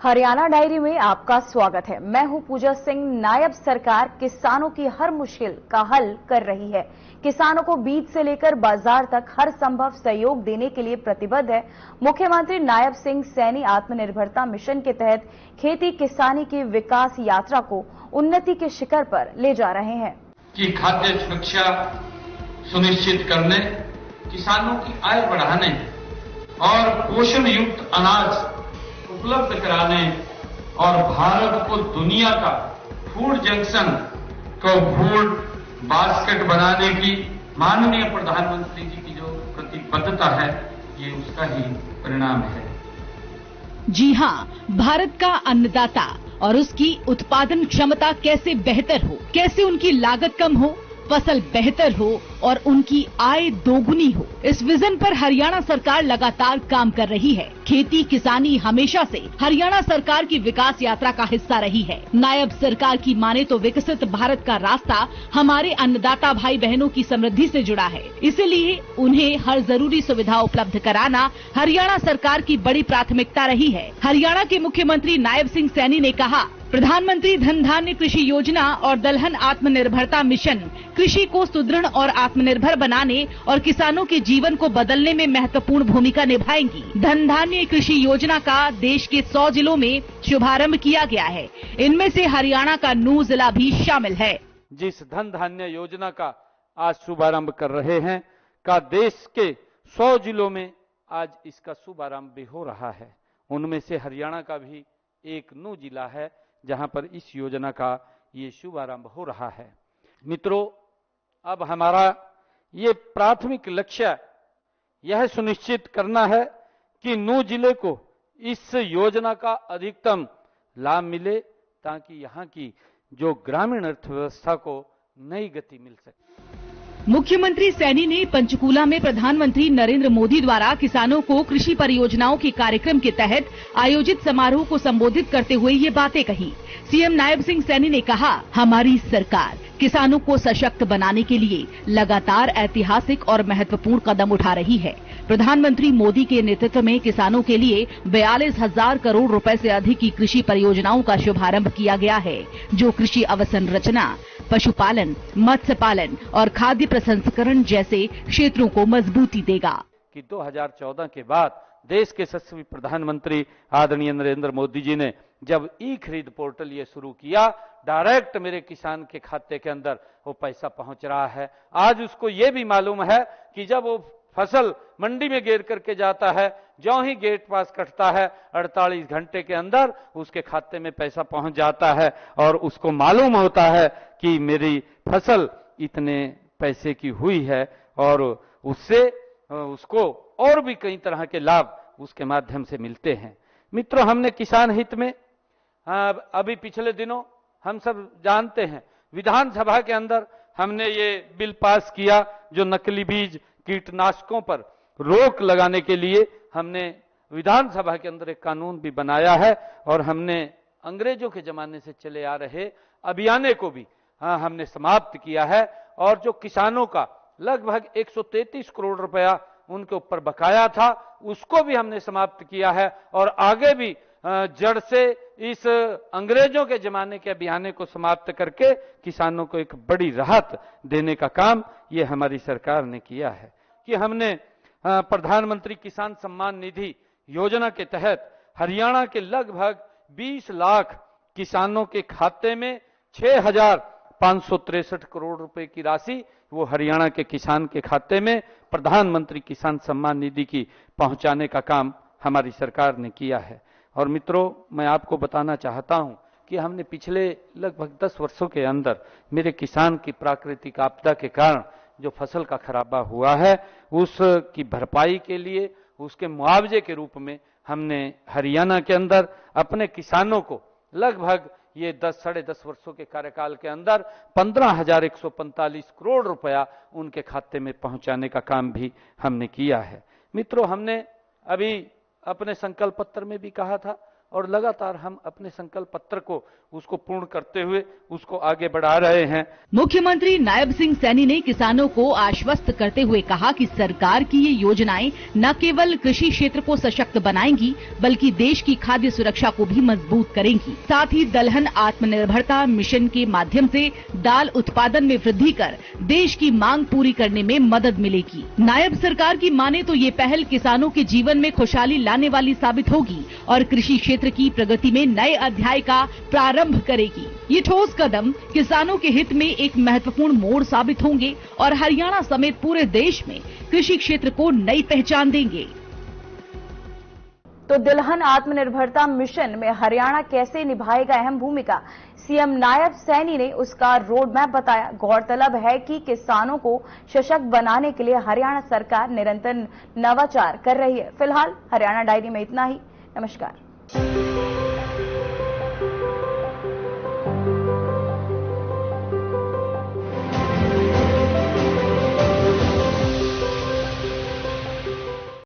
Haryana diary में आपका स्वागत है। मैं हूं पूजा सिंह। नायब सरकार किसानों की हर मुश्किल का हल कर रही है। किसानों को बीज से लेकर बाजार तक हर संभव सहयोग देने के लिए प्रतिबद्ध है। मुख्यमंत्री नायब सिंह सैनी आत्मनिर्भरता मिशन के तहत खेती किसानी की विकास यात्रा को उन्नति के शिखर पर ले जा रहे हैं। कि खाद्य सुरक्षा सुनिश्चित करने, किसानों की आय बढ़ाने और पोषण युक्त अनाज उपलब्ध कराने और भारत को दुनिया का फूड जंक्शन को फूड बास्केट बनाने की माननीय प्रधानमंत्री जी की जो प्रतिबद्धता है, ये उसका ही परिणाम है। जी हां, भारत का अन्नदाता और उसकी उत्पादन क्षमता कैसे बेहतर हो, कैसे उनकी लागत कम हो, फसल बेहतर हो और उनकी आय दोगुनी हो, इस विजन पर हरियाणा सरकार लगातार काम कर रही है। खेती किसानी हमेशा से हरियाणा सरकार की विकास यात्रा का हिस्सा रही है। नायब सरकार की माने तो विकसित भारत का रास्ता हमारे अन्नदाता भाई बहनों की समृद्धि से जुड़ा है। इसलिए उन्हें हर जरूरी सुविधा उपलब्ध कराना हरियाणा सरकार की बड़ी प्राथमिकता रही है। हरियाणा के मुख्यमंत्री नायब सिंह सैनी ने कहा, प्रधानमंत्री धन धान्य कृषि योजना और दलहन आत्मनिर्भरता मिशन कृषि को सुदृढ़ और आत्मनिर्भर बनाने और किसानों के जीवन को बदलने में महत्वपूर्ण भूमिका निभाएंगी। धन धान्य कृषि योजना का देश के 100 जिलों में शुभारंभ किया गया है। इनमें से हरियाणा का नूंह जिला भी शामिल है। जिस धन धान्य योजना का आज शुभारंभ कर रहे हैं का देश के 100 जिलों में आज इसका शुभारंभ भी हो रहा है। उनमें से हरियाणा का भी एक नूंह जिला है जहां पर इस योजना का ये शुभारंभ हो रहा है। मित्रों, अब हमारा ये प्राथमिक लक्ष्य यह सुनिश्चित करना है कि नूंह जिले को इस योजना का अधिकतम लाभ मिले, ताकि यहाँ की जो ग्रामीण अर्थव्यवस्था को नई गति मिल सके। मुख्यमंत्री सैनी ने पंचकूला में प्रधानमंत्री नरेंद्र मोदी द्वारा किसानों को कृषि परियोजनाओं के कार्यक्रम के तहत आयोजित समारोह को संबोधित करते हुए ये बातें कही। सीएम नायब सिंह सैनी ने कहा, हमारी सरकार किसानों को सशक्त बनाने के लिए लगातार ऐतिहासिक और महत्वपूर्ण कदम उठा रही है। प्रधानमंत्री मोदी के नेतृत्व में किसानों के लिए 42,000 करोड़ रुपए से अधिक की कृषि परियोजनाओं का शुभारंभ किया गया है, जो कृषि अवसंरचना, पशुपालन, मत्स्य पालन और खाद्य प्रसंस्करण जैसे क्षेत्रों को मजबूती देगा। कि 2014 के बाद देश के यशस्वी प्रधानमंत्री आदरणीय नरेंद्र मोदी जी ने जब ई खरीद पोर्टल ये शुरू किया, डायरेक्ट मेरे किसान के खाते के अंदर वो पैसा पहुंच रहा है। आज उसको ये भी मालूम है कि जब वो फसल मंडी में गिर करके जाता है, जो ही गेट पास कटता है 48 घंटे के अंदर उसके खाते में पैसा पहुंच जाता है और उसको मालूम होता है कि मेरी फसल इतने पैसे की हुई है और उससे उसको और भी कई तरह के लाभ उसके माध्यम से मिलते हैं। मित्रों, हमने किसान हित में अभी पिछले दिनों हम सब जानते हैं विधानसभा के अंदर हमने ये बिल पास किया, जो नकली बीज कीटनाशकों पर रोक लगाने के लिए हमने विधानसभा के अंदर एक कानून भी बनाया है और हमने अंग्रेजों के जमाने से चले आ रहे अभियान को भी हमने समाप्त किया है और जो किसानों का लगभग 133 करोड़ रुपया उनके ऊपर बकाया था, उसको भी हमने समाप्त किया है और आगे भी जड़ से इस अंग्रेजों के जमाने के अभियान को समाप्त करके किसानों को एक बड़ी राहत देने का काम ये हमारी सरकार ने किया है। कि हमने प्रधानमंत्री किसान सम्मान निधि योजना के तहत हरियाणा के लगभग 20 लाख किसानों के खाते में 6,563 करोड़ रुपए की राशि वो हरियाणा के किसान के खाते में प्रधानमंत्री किसान सम्मान निधि की पहुंचाने का काम हमारी सरकार ने किया है। और मित्रों, मैं आपको बताना चाहता हूं कि हमने पिछले लगभग 10 वर्षों के अंदर मेरे किसान की प्राकृतिक आपदा के कारण जो फसल का खराबा हुआ है उसकी भरपाई के लिए उसके मुआवजे के रूप में हमने हरियाणा के अंदर अपने किसानों को लगभग ये 10-10.5 वर्षों के कार्यकाल के अंदर 15,145 करोड़ रुपया उनके खाते में पहुंचाने का काम भी हमने किया है। मित्रों, हमने अभी अपने संकल्प पत्र में भी कहा था और लगातार हम अपने संकल्प पत्र को उसको पूर्ण करते हुए उसको आगे बढ़ा रहे हैं। मुख्यमंत्री नायब सिंह सैनी ने किसानों को आश्वस्त करते हुए कहा कि सरकार की ये योजनाएं न केवल कृषि क्षेत्र को सशक्त बनाएंगी बल्कि देश की खाद्य सुरक्षा को भी मजबूत करेंगी। साथ ही दलहन आत्मनिर्भरता मिशन के माध्यम से दाल उत्पादन में वृद्धि कर देश की मांग पूरी करने में मदद मिलेगी। नायब सरकार की माने तो ये पहल किसानों के जीवन में खुशहाली लाने वाली साबित होगी और कृषि क्षेत्र की प्रगति में नए अध्याय का प्रारंभ करेगी। ये ठोस कदम किसानों के हित में एक महत्वपूर्ण मोड़ साबित होंगे और हरियाणा समेत पूरे देश में कृषि क्षेत्र को नई पहचान देंगे। तो दलहन आत्मनिर्भरता मिशन में हरियाणा कैसे निभाएगा अहम भूमिका, सीएम नायब सैनी ने उसका रोड मैप बताया। गौरतलब है कि किसानों को सशक्त बनाने के लिए हरियाणा सरकार निरंतर नवाचार कर रही है। फिलहाल हरियाणा डायरी में इतना ही। नमस्कार।